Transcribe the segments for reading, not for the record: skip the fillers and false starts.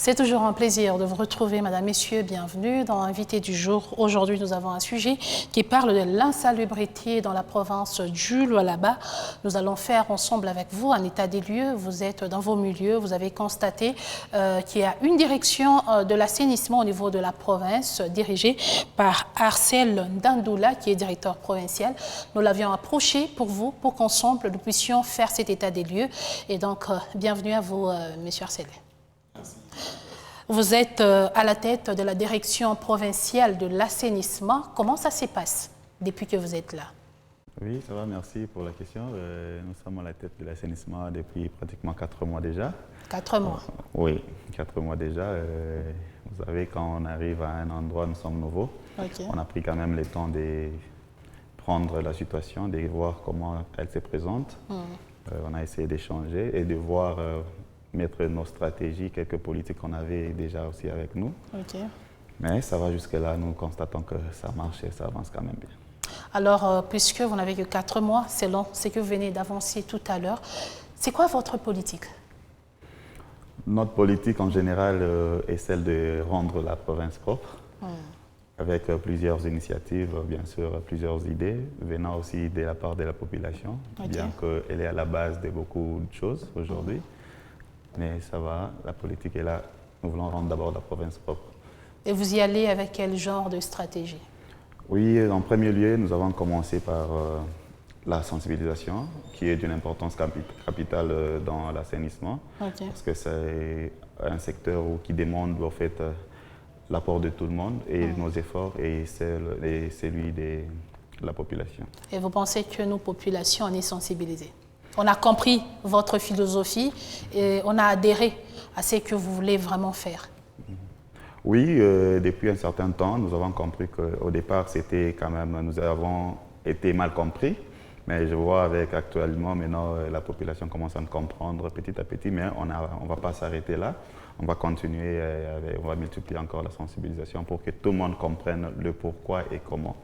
C'est toujours un plaisir de vous retrouver, Madame, Messieurs, bienvenue dans l'invité du jour. Aujourd'hui, nous avons un sujet qui parle de l'insalubrité dans la province du Lualaba. Nous allons faire ensemble avec vous un état des lieux. Vous êtes dans vos milieux, vous avez constaté qu'il y a une direction de l'assainissement au niveau de la province dirigée par Arcel Ndandoula, qui est directeur provincial. Nous l'avions approché pour vous, pour qu'ensemble nous puissions faire cet état des lieux. Et donc, bienvenue à vous, Monsieur Arcel. Vous êtes à la tête de la direction provinciale de l'assainissement. Comment ça se passe depuis que vous êtes là? Oui, ça va, merci pour la question. Nous sommes à la tête de l'assainissement depuis pratiquement 4 mois déjà. 4 mois? Oui, 4 mois déjà. Vous savez, quand on arrive à un endroit, nous sommes nouveaux. Okay. On a pris quand même le temps de prendre la situation, de voir comment elle se présente. On a essayé d'échanger et de voir, mettre nos stratégies, quelques politiques qu'on avait déjà aussi avec nous. Okay. Mais ça va jusque-là, nous constatons que ça marche et ça avance quand même bien. Alors, puisque vous n'avez que 4 mois, selon ce que vous venez d'avancer tout à l'heure, c'est quoi votre politique? Notre politique en général est celle de rendre la province propre, avec plusieurs initiatives, bien sûr, plusieurs idées, venant aussi de la part de la population, bien qu'elle est à la base de beaucoup de choses aujourd'hui. Mais ça va, la politique est là. Nous voulons rendre d'abord la province propre. Et vous y allez avec quel genre de stratégie? Oui, en premier lieu, nous avons commencé par la sensibilisation, qui est d'une importance capitale dans l'assainissement, parce que c'est un secteur qui demande en fait l'apport de tout le monde et nos efforts et celui de la population. Et vous pensez que nos populations, on est sensibilisées? On a compris votre philosophie et on a adhéré à ce que vous voulez vraiment faire? Oui, depuis un certain temps, nous avons compris qu'au départ, c'était quand même, nous avons été mal compris. Mais je vois avec actuellement, maintenant, la population commence à nous comprendre petit à petit, mais on ne va pas s'arrêter là. On va continuer, on va multiplier encore la sensibilisation pour que tout le monde comprenne le pourquoi et comment.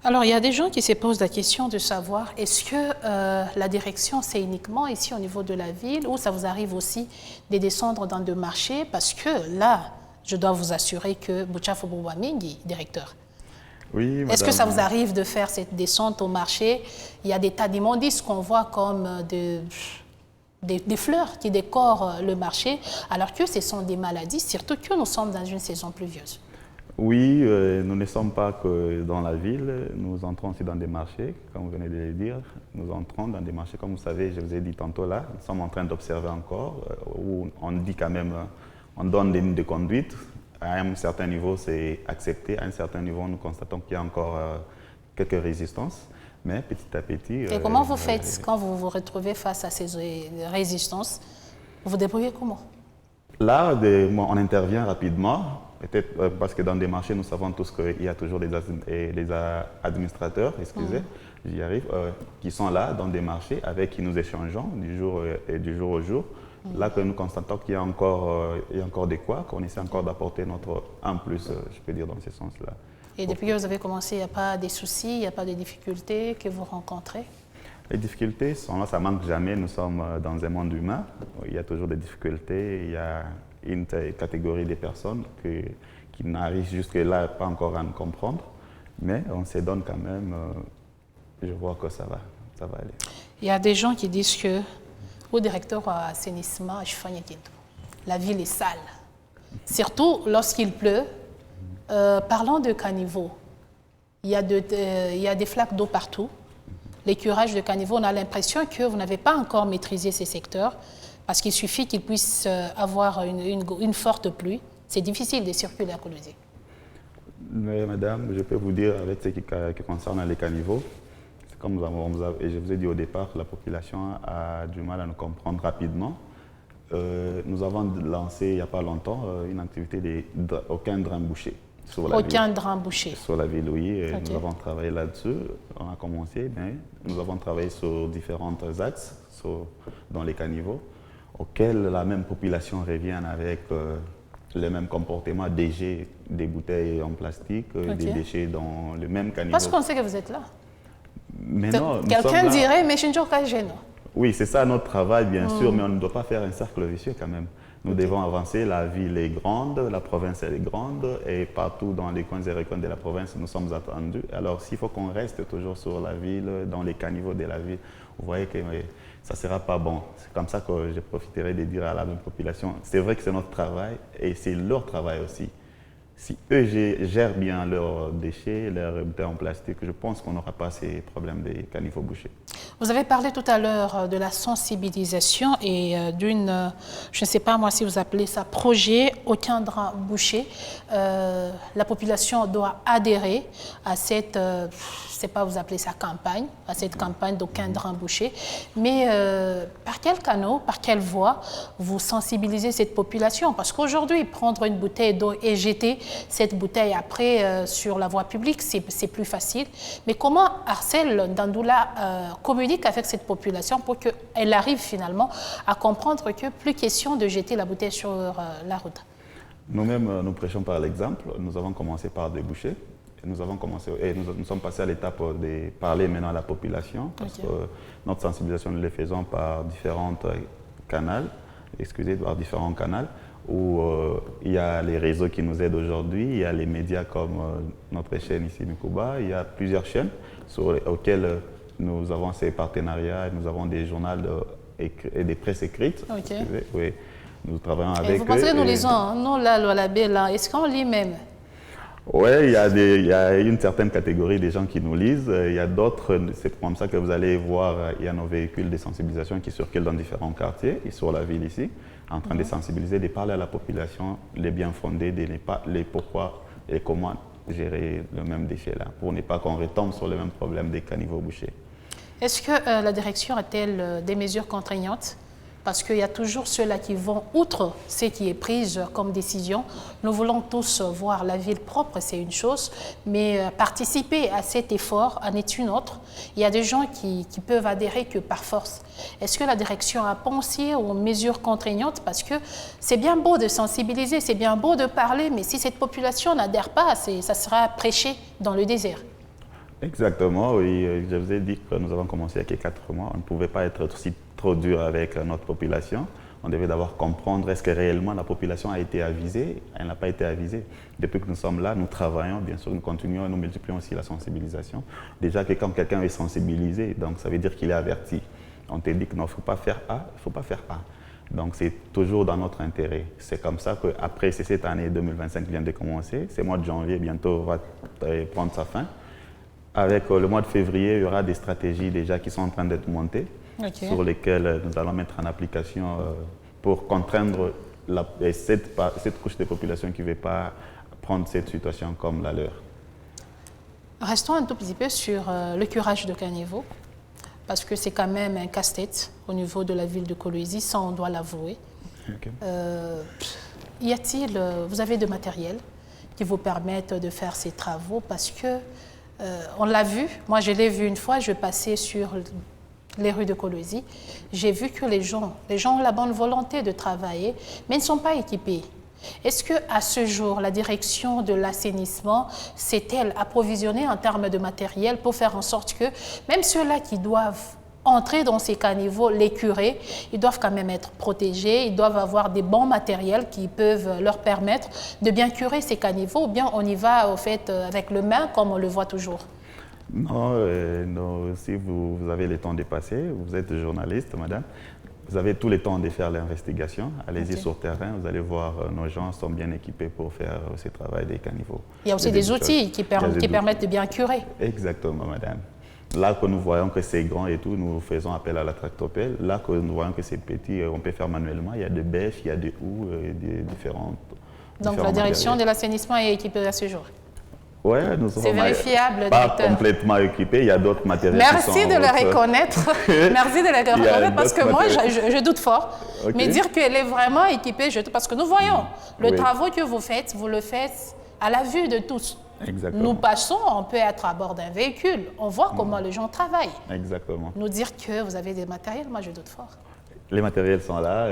Alors, il y a des gens qui se posent la question de savoir, est-ce que la direction, c'est uniquement ici au niveau de la ville, ou ça vous arrive aussi de descendre dans des marchés? Parce que là, je dois vous assurer que Boutchafo Boubamingi, directeur. Oui, est-ce que ça vous arrive de faire cette descente au marché? Il y a des tas d'immondices qu'on voit comme des fleurs qui décorent le marché, alors que ce sont des maladies, surtout que nous sommes dans une saison pluvieuse. Oui, nous ne sommes pas que dans la ville, nous entrons aussi dans des marchés, comme vous venez de le dire. Nous entrons dans des marchés, comme vous savez, je vous ai dit tantôt là, nous sommes en train d'observer encore, où on dit quand même, on donne des lignes de conduite. À un certain niveau, c'est accepté. À un certain niveau, nous constatons qu'il y a encore quelques résistances. Mais petit à petit... Et comment vous faites quand vous vous retrouvez face à ces résistances? Vous vous débrouillez comment? Là, on intervient rapidement. Peut-être parce que dans des marchés, nous savons tous qu'il y a toujours des administrateurs, excusez, j'y arrive, qui sont là dans des marchés avec qui nous échangeons du jour au jour. Là que nous constatons qu'il y a encore des quoi, qu'on essaie encore d'apporter notre un plus, je peux dire, dans ce sens-là. Et depuis que vous avez commencé, il n'y a pas de soucis, il n'y a pas de difficultés que vous rencontrez? Les difficultés sont là, ça ne manque jamais. Nous sommes dans un monde humain. Il y a toujours des difficultés. Il y a une catégorie de personnes qui n'arrivent jusque-là pas encore à nous comprendre. Mais on se donne quand même. Je vois que ça va aller. Il y a des gens qui disent que au directeur assainissement, la ville est sale. Surtout lorsqu'il pleut. Parlant de caniveaux, il y a des flaques d'eau partout. Les curages de caniveaux, on a l'impression que vous n'avez pas encore maîtrisé ces secteurs parce qu'il suffit qu'ils puissent avoir une forte pluie. C'est difficile de circuler à Kolwezi. Mais madame, je peux vous dire avec ce qui concerne les caniveaux, comme je vous ai dit au départ, la population a du mal à nous comprendre rapidement. Nous avons lancé il n'y a pas longtemps une activité aucun drain bouché. Aucun drain bouché. Sur la ville, oui. Nous avons travaillé là-dessus. On a commencé, mais nous avons travaillé sur différents axes dans les caniveaux, auxquels la même population revient avec le même comportement, des bouteilles en plastique, des déchets dans le même caniveau. Parce qu'on sait que vous êtes là. Mais non, quelqu'un dirait, mais je ne suis pas gênant. Oui, c'est ça notre travail, bien sûr, mais on ne doit pas faire un cercle vicieux quand même. Nous devons avancer, la ville est grande, la province elle est grande, et partout dans les coins et recoins de la province, nous sommes attendus. Alors, s'il faut qu'on reste toujours sur la ville, dans les caniveaux de la ville, vous voyez que ça ne sera pas bon. C'est comme ça que je profiterai de dire à la même population, c'est vrai que c'est notre travail, et c'est leur travail aussi. Si eux gèrent bien leurs déchets, leurs bouteilles en plastique, je pense qu'on n'aura pas ces problèmes des caniveaux bouchés. Vous avez parlé tout à l'heure de la sensibilisation et d'une, je ne sais pas moi si vous appelez ça projet, aucun drain bouché. La population doit adhérer à cette, je ne sais pas vous appelez ça campagne, à cette campagne d'aucun drain bouché. Mais par quel canal, par quelle voie vous sensibilisez cette population? Parce qu'aujourd'hui, prendre une bouteille d'eau et jeter cette bouteille après sur la voie publique, c'est plus facile. Mais comment Arcel Dandoula communique avec cette population pour qu'elle arrive finalement à comprendre que plus question de jeter la bouteille sur la route? Nous-mêmes, nous prêchons par l'exemple. Nous avons commencé par déboucher. Nous sommes passés à l'étape de parler maintenant à la population, parce que notre sensibilisation, nous le faisons par différents canaux, où il y a les réseaux qui nous aident aujourd'hui, il y a les médias comme notre chaîne ici, Mikuba, il y a plusieurs chaînes auxquelles nous avons ces partenariats, nous avons des journaux et des presses écrites. Oui, nous travaillons avec eux. Vous pensez que nous lisons, hein? Non, là, est-ce qu'on lit même? Oui, il y a une certaine catégorie des gens qui nous lisent. Il y a d'autres, c'est comme ça que vous allez voir, il y a nos véhicules de sensibilisation qui circulent dans différents quartiers et sur la ville ici, en train de sensibiliser, de parler à la population, les bien fondés, les pourquoi et comment gérer le même déchet là, pour ne pas qu'on retombe sur le même problème des caniveaux bouchés. Est-ce que la direction a-t-elle des mesures contraignantes? Parce qu'il y a toujours ceux-là qui vont outre ce qui est pris comme décision. Nous voulons tous voir la ville propre, c'est une chose, mais participer à cet effort en est une autre. Il y a des gens qui peuvent adhérer que par force. Est-ce que la direction a pensé aux mesures contraignantes? Parce que c'est bien beau de sensibiliser, c'est bien beau de parler, mais si cette population n'adhère pas, ça sera prêché dans le désert. Exactement, oui. Je vous ai dit que nous avons commencé il y a 4 mois. On ne pouvait pas être aussi trop dur avec notre population. On devait d'abord comprendre est-ce que réellement la population a été avisée. Elle n'a pas été avisée. Depuis que nous sommes là, nous travaillons, bien sûr, nous continuons, nous multiplions aussi la sensibilisation. Déjà que quand quelqu'un est sensibilisé, donc ça veut dire qu'il est averti. On te dit qu'il ne faut pas faire A, il ne faut pas faire A. Donc c'est toujours dans notre intérêt. C'est comme ça qu'après, c'est cette année 2025 qui vient de commencer. Ce mois de janvier, bientôt, va prendre sa fin. Avec le mois de février, il y aura des stratégies déjà qui sont en train d'être montées, sur lesquelles nous allons mettre en application pour contraindre cette couche de population qui ne veut pas prendre cette situation comme la leur. Restons un tout petit peu sur le curage de caniveaux, parce que c'est quand même un casse-tête au niveau de la ville de Kolwezi, ça on doit l'avouer. Y a-t-il, vous avez de matériel qui vous permettent de faire ces travaux? Parce que on l'a vu, moi je l'ai vu une fois, je passais sur les rues de Kolwezi, j'ai vu que les gens ont la bonne volonté de travailler, mais ils ne sont pas équipés. Est-ce qu'à ce jour, la direction de l'assainissement s'est-elle approvisionnée en termes de matériel pour faire en sorte que même ceux-là qui doivent entrer dans ces caniveaux, les curés, ils doivent quand même être protégés, ils doivent avoir des bons matériels qui peuvent leur permettre de bien curer ces caniveaux, ou bien on y va au fait avec le main comme on le voit toujours? Non, si vous avez le temps de passer, vous êtes journaliste, madame, vous avez tout le temps de faire l'investigation, allez-y sur terrain, vous allez voir, nos gens sont bien équipés pour faire ce travail des caniveaux. Il y a aussi des outils qui permettent de bien curer. Exactement, madame. Là que nous voyons que c'est grand et tout, nous faisons appel à la tractopelle. Là que nous voyons que c'est petit, on peut faire manuellement. Il y a des bêches, il y a des houes, des différentes. Donc la direction de l'assainissement est équipée à ce jour? Oui, nous sommes vérifiable, pas directeur. Complètement équipés. Il y a d'autres matériels. Merci de le reconnaître. Merci de le reconnaître parce que moi, je doute fort. Mais dire qu'elle est vraiment équipée, parce que nous voyons le travail que vous le faites à la vue de tous. Exactement. Nous passons, on peut être à bord d'un véhicule, on voit comment les gens travaillent. Exactement. Nous dire que vous avez des matériels, moi je doute fort. Les matériels sont là.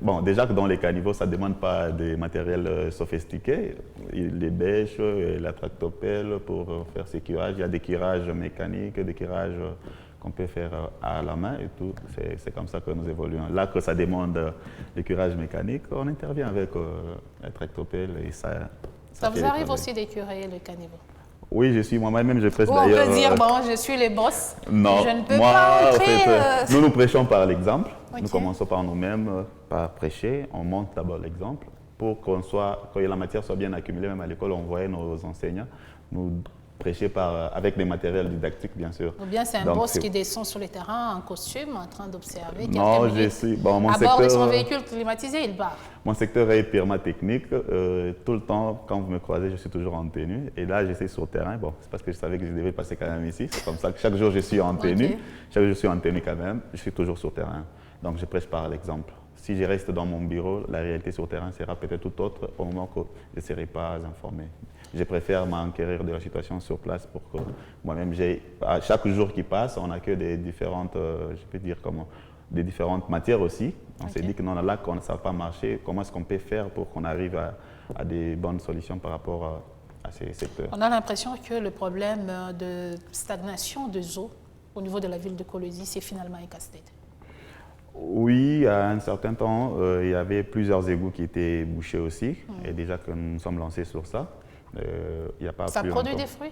Bon, déjà que dans les caniveaux, ça ne demande pas des matériels sophistiqués. Les bêches, la tractopelle pour faire ces curages. Il y a des curages mécaniques, des curages qu'on peut faire à la main et tout. C'est comme ça que nous évoluons. Là que ça demande des curages mécaniques, on intervient avec la tractopelle et Ça vous arrive aussi d'écurer le caniveau? Oui, je suis moi-même, je prêche on d'ailleurs. peut dire, bon, je suis les boss. Non, je ne peux pas entrer. En fait, nous prêchons par l'exemple. Okay. Nous commençons par nous-mêmes, par prêcher. On montre d'abord l'exemple pour que la matière soit bien accumulée. Même à l'école, on voyait nos enseignants nous prêcher avec des matériels didactiques, bien sûr. Ou bien c'est un boss qui descend sur le terrain en costume, en train d'observer. Non, je suis. Bon, mon à secteur, bord de son véhicule climatisé, il part. Mon secteur est purement technique. Tout le temps, quand vous me croisez, je suis toujours en tenue. Et là, je suis sur le terrain. Bon, c'est parce que je savais que je devais passer quand même ici. C'est comme ça que chaque jour, je suis en tenue. Okay. Chaque jour, je suis en tenue quand même. Je suis toujours sur le terrain. Donc, je prêche par l'exemple. Si je reste dans mon bureau, la réalité sur le terrain sera peut-être tout autre au moment que je ne serai pas informé. Je préfère m'enquérir de la situation sur place pour que moi-même, à chaque jour qui passe, on n'a que des différentes, je peux dire comment, des différentes matières aussi. On s'est dit que non, là, quand ça ne va pas marcher, comment est-ce qu'on peut faire pour qu'on arrive à des bonnes solutions par rapport à ces secteurs. On a l'impression que le problème de stagnation des eaux au niveau de la ville de Kolwezi, c'est finalement un casse-tête. Oui, à un certain temps, il y avait plusieurs égouts qui étaient bouchés aussi. Et déjà que nous nous sommes lancés sur ça, il n'y a pas ça plus produit longtemps. des fruits?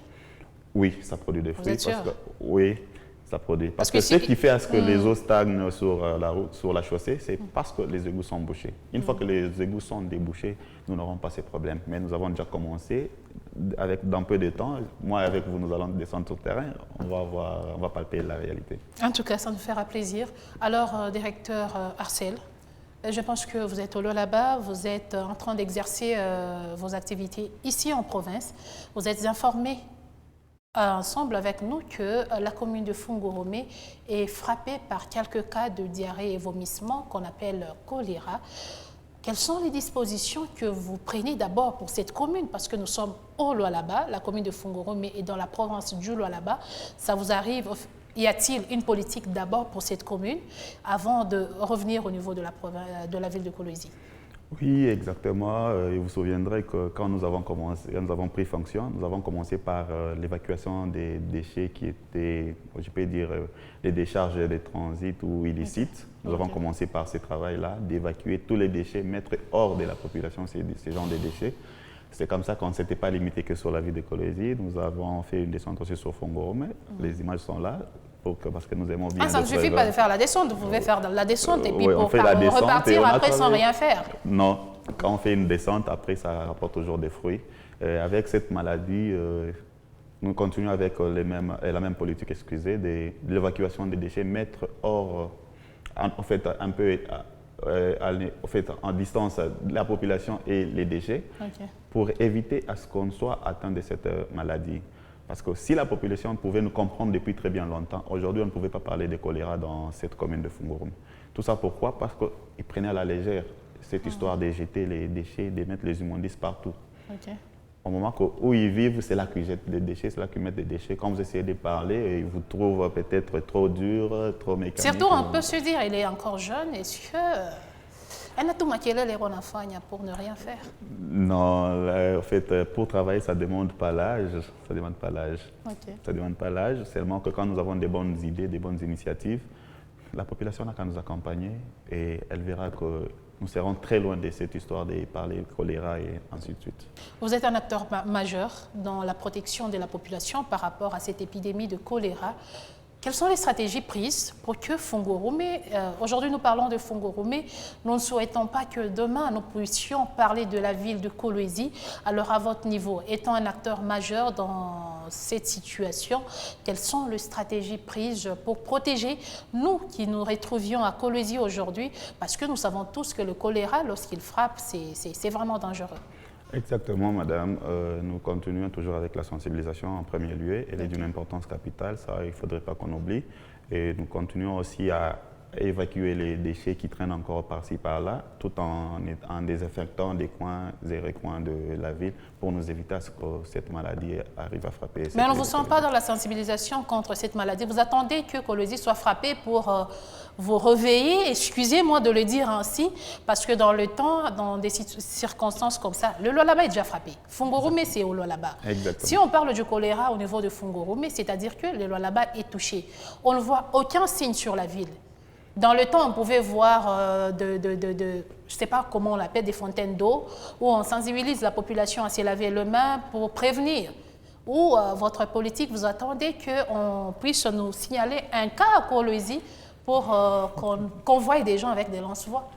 Oui, ça produit des fruits. Vous êtes sûr? Oui, ça produit. Parce que ce qui fait à ce que les eaux stagnent sur la route, sur la chaussée, c'est parce que les égouts sont bouchés. Une fois que les égouts sont débouchés, nous n'aurons pas ces problèmes. Mais nous avons déjà commencé. Dans peu de temps, moi avec vous, nous allons descendre sur le terrain, on va palper la réalité. En tout cas, ça nous fera plaisir. Alors, directeur Arcel, je pense que vous êtes au là-bas, vous êtes en train d'exercer vos activités ici en province. Vous êtes informé ensemble avec nous que la commune de Fungoromé est frappée par quelques cas de diarrhée et vomissement qu'on appelle choléra. Quelles sont les dispositions que vous prenez d'abord pour cette commune? Parce que nous sommes au Lualaba, la commune de Fungoromé est dans la province du Lualaba. Ça vous arrive, y a-t-il une politique d'abord pour cette commune avant de revenir au niveau de la ville de Kolwezi? Oui, exactement. Et vous vous souviendrez que quand nous avons pris fonction, nous avons commencé par l'évacuation des déchets qui étaient, je peux dire, des décharges de transit ou illicites. Nous avons commencé par ce travail-là, d'évacuer tous les déchets, mettre hors de la population ces genres de déchets. C'est comme ça qu'on ne s'était pas limité que sur la ville de Kolwezi. Nous avons fait une descente aussi sur Fungoromé. Les images sont là. Parce que nous aimons bien. Ça ne suffit pas de faire la descente, vous pouvez faire la descente et puis oui, repartir après sans rien faire. Non, quand on fait une descente, après ça rapporte toujours des fruits. Avec cette maladie, nous continuons avec la même politique, excusez, de l'évacuation des déchets, mettre hors, en fait, un peu en distance la population et les déchets pour éviter à ce qu'on soit atteint de cette maladie. Parce que si la population pouvait nous comprendre depuis très bien longtemps, aujourd'hui on ne pouvait pas parler de choléra dans cette commune de Fungoromé. Tout ça pourquoi? Parce qu'ils prenaient à la légère cette histoire de jeter les déchets, de mettre les immondices partout. Au moment où ils vivent, c'est là qu'ils jettent des déchets, c'est là qu'ils mettent des déchets. Quand vous essayez de parler, ils vous trouvent peut-être trop dur, trop mécanique. Surtout on peut se dire, il est encore jeune, est-ce que... pour ne rien faire? Non, là, en fait, pour travailler, ça ne demande pas l'âge. Ça demande pas l'âge. Ça ne demande pas l'âge, seulement que quand nous avons des bonnes idées, des bonnes initiatives, la population n'a qu'à nous accompagner et elle verra que nous serons très loin de cette histoire de parler choléra et ainsi de suite. Vous êtes un acteur majeur dans la protection de la population par rapport à cette épidémie de choléra. Quelles sont les stratégies prises pour que Fungoromé, aujourd'hui nous parlons de Fungoromé, nous ne souhaitons pas que demain nous puissions parler de la ville de Kolwezi. Alors à votre niveau, étant un acteur majeur dans cette situation, quelles sont les stratégies prises pour protéger nous qui nous retrouvions à Kolwezi aujourd'hui? Parce que nous savons tous que le choléra, lorsqu'il frappe, c'est vraiment dangereux. Exactement, madame. Nous continuons toujours avec la sensibilisation en premier lieu. Elle est d'une importance capitale, ça, il ne faudrait pas qu'on oublie. Et nous continuons aussi à évacuer les déchets qui traînent encore par-ci, par-là, tout en désinfectant des coins et recoins de la ville pour nous éviter à ce que cette maladie arrive à frapper. Mais on ne vous sent pas dans la sensibilisation contre cette maladie. Vous attendez que Kolwezi soit frappé pour vous réveiller, excusez-moi de le dire ainsi, parce que dans le temps, dans des circonstances comme ça, le Lualaba est déjà frappé. Fungurume, c'est au Lualaba. Exactement. Si on parle du choléra au niveau de Fungurume, c'est-à-dire que le Lualaba est touché. On ne voit aucun signe sur la ville. Dans le temps, on pouvait voir je ne sais pas comment on l'appelle, des fontaines d'eau, où on sensibilise la population à se laver les mains pour prévenir. Ou votre politique, vous attendez qu'on puisse nous signaler un cas à Kolwezi pour qu'on voie des gens avec des lance-voix.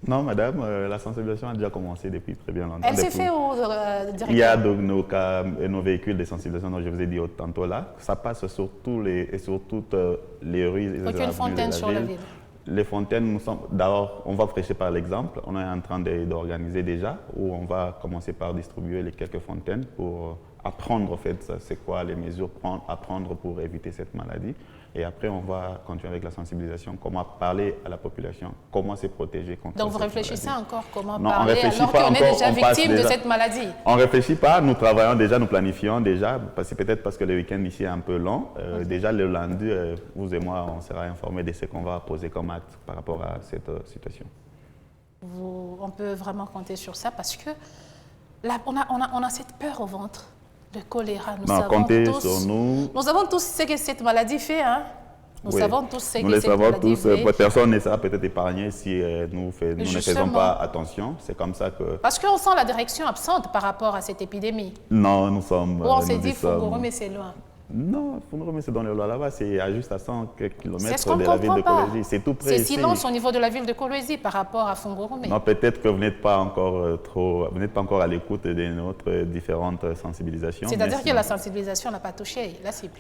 Non, madame, la sensibilisation a déjà commencé depuis très bien longtemps. Elle s'est faite au directeur? Il y a nos véhicules de sensibilisation dont je vous ai dit tantôt là. Ça passe sur toutes les rues et les aucune fontaine sur la ville. Les fontaines, d'abord, on va prêcher par l'exemple. On est en train d'organiser déjà, où on va commencer par distribuer les quelques fontaines pour apprendre, en fait, c'est quoi les mesures à prendre pour éviter cette maladie. Et après, on va continuer avec la sensibilisation, comment parler à la population, comment se protéger contre cette maladie. Donc, vous réfléchissez encore comment parler alors qu'on est déjà victime de cette maladie? On ne réfléchit pas, nous travaillons déjà, nous planifions déjà, peut-être parce que le week-end ici est un peu long. Déjà, le lundi, vous et moi, on sera informés de ce qu'on va poser comme acte par rapport à cette situation. On peut vraiment compter sur ça parce que là, on a cette peur au ventre. Le choléra, nous savons tous ce que cette maladie fait. Hein? Nous savons tous ce que cette maladie fait. Personne ne sera peut-être épargné si nous ne faisons pas attention. C'est comme ça que... Parce qu'on sent la direction absente par rapport à cette épidémie. Non, nous sommes... Ou on s'est dit, Fungurume, c'est loin. Non, Fungurume, c'est dans le Lualaba, c'est juste à 100 km de la ville de Kolwezi. C'est tout près. C'est silence au niveau de la ville de Kolwezi par rapport à Fungurume. Non, peut-être que vous n'êtes pas encore à l'écoute de notre différentes sensibilisations. C'est-à-dire que la sensibilisation n'a pas touché la cible.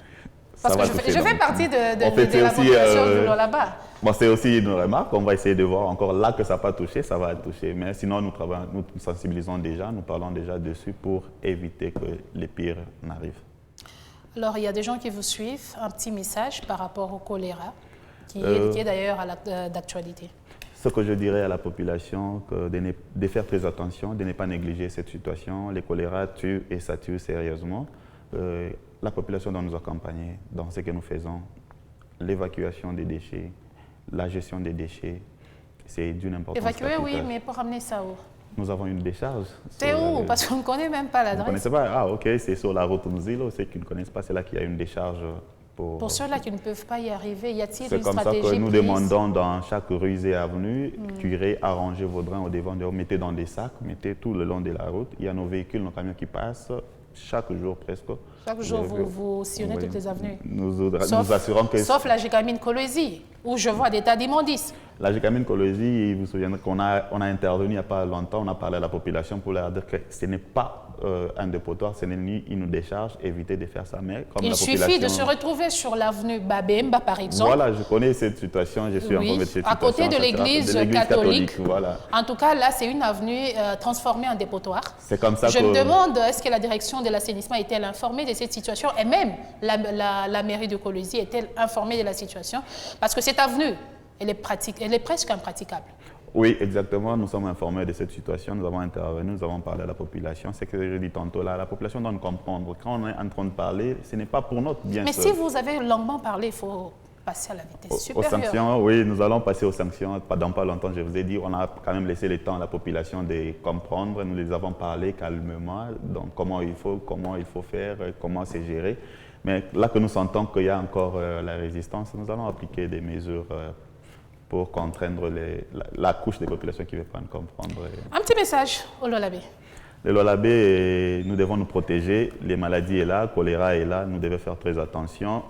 Parce que je fais partie de la population du Lualaba. Bon, c'est aussi une remarque. On va essayer de voir encore là que ça n'a pas touché, ça va toucher. Mais sinon, nous sensibilisons déjà, nous parlons déjà dessus pour éviter que les pires n'arrivent. Alors, il y a des gens qui vous suivent. Un petit message par rapport au choléra, qui est d'ailleurs d'actualité. Ce que je dirais à la population, de faire très attention, de ne pas négliger cette situation. Le choléra tue et ça tue sérieusement. La population doit nous accompagner dans ce que nous faisons. L'évacuation des déchets, la gestion des déchets, c'est d'une importance capitale. Évacuer, oui, mais pour ramener ça où? Nous avons une décharge. C'est où? Parce qu'on ne connaît même pas l'adresse. Vous ne connaissez pas? Ah, ok, c'est sur la route Mzilo. Ceux qui ne connaissent pas, c'est là qu'il y a une décharge. Pour ceux-là qui ne peuvent pas y arriver, y a-t-il une stratégie? C'est comme ça que nous demandons dans chaque rue et avenue, curez, arrangez vos drains au devant, mettez dans des sacs, mettez tout le long de la route. Il y a nos véhicules, nos camions qui passent chaque jour presque. Chaque jour, vous sillonnez toutes les avenues. Nous assurons que... Sauf la Gécamine Kolwezi, où je vois des tas d'immondices. La Gécamine Kolwezi, vous vous souvenez qu'on a intervenu il n'y a pas longtemps, on a parlé à la population pour leur dire que ce n'est pas un dépotoir, ce n'est ni une décharge, évitez de faire ça. Mais comme il suffit de se retrouver sur l'avenue Babemba, par exemple. Voilà, je connais cette situation, je suis informé de cette situation. À côté de l'église catholique. Voilà. En tout cas, là, c'est une avenue transformée en dépotoir. C'est comme ça je me demande, est-ce que la direction de l'assainissement est-elle informée de cette situation? Et même la mairie de Kolwezi est-elle informée de la situation? Parce que cette avenue, elle est presque impraticable. Oui, exactement. Nous sommes informés de cette situation. Nous avons intervenu, nous avons parlé à la population. C'est ce que je dis tantôt là. La population doit nous comprendre. Quand on est en train de parler, ce n'est pas pour notre bien. Mais si vous avez longuement parlé, il faut passer à la vitesse supérieure. Aux sanctions, oui, nous allons passer aux sanctions. Dans pas longtemps, je vous ai dit, on a quand même laissé le temps à la population de comprendre. Nous les avons parlé calmement. Donc, comment il faut faire, comment se gérer. Mais là que nous sentons qu'il y a encore la résistance, nous allons appliquer des mesures pour contraindre la couche des populations qui ne veulent pas nous comprendre. Un petit message au Lualaba. Le Lualaba, nous devons nous protéger. Les maladies sont là, le choléra est là, nous devons faire très attention.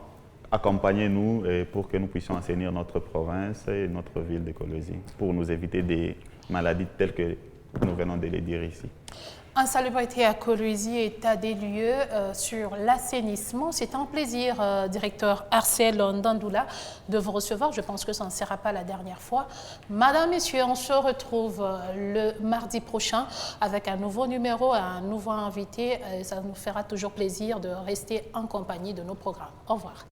Accompagnez-nous pour que nous puissions assainir notre province et notre ville de Kolwezi, pour nous éviter des maladies telles que nous venons de les dire ici. Insalubrité à Kolwezi, état des lieux sur l'assainissement. C'est un plaisir, directeur Arcel Ndandoula, de vous recevoir. Je pense que ça ne sera pas la dernière fois. Madame, messieurs, on se retrouve le mardi prochain avec un nouveau numéro, un nouveau invité. Ça nous fera toujours plaisir de rester en compagnie de nos programmes. Au revoir.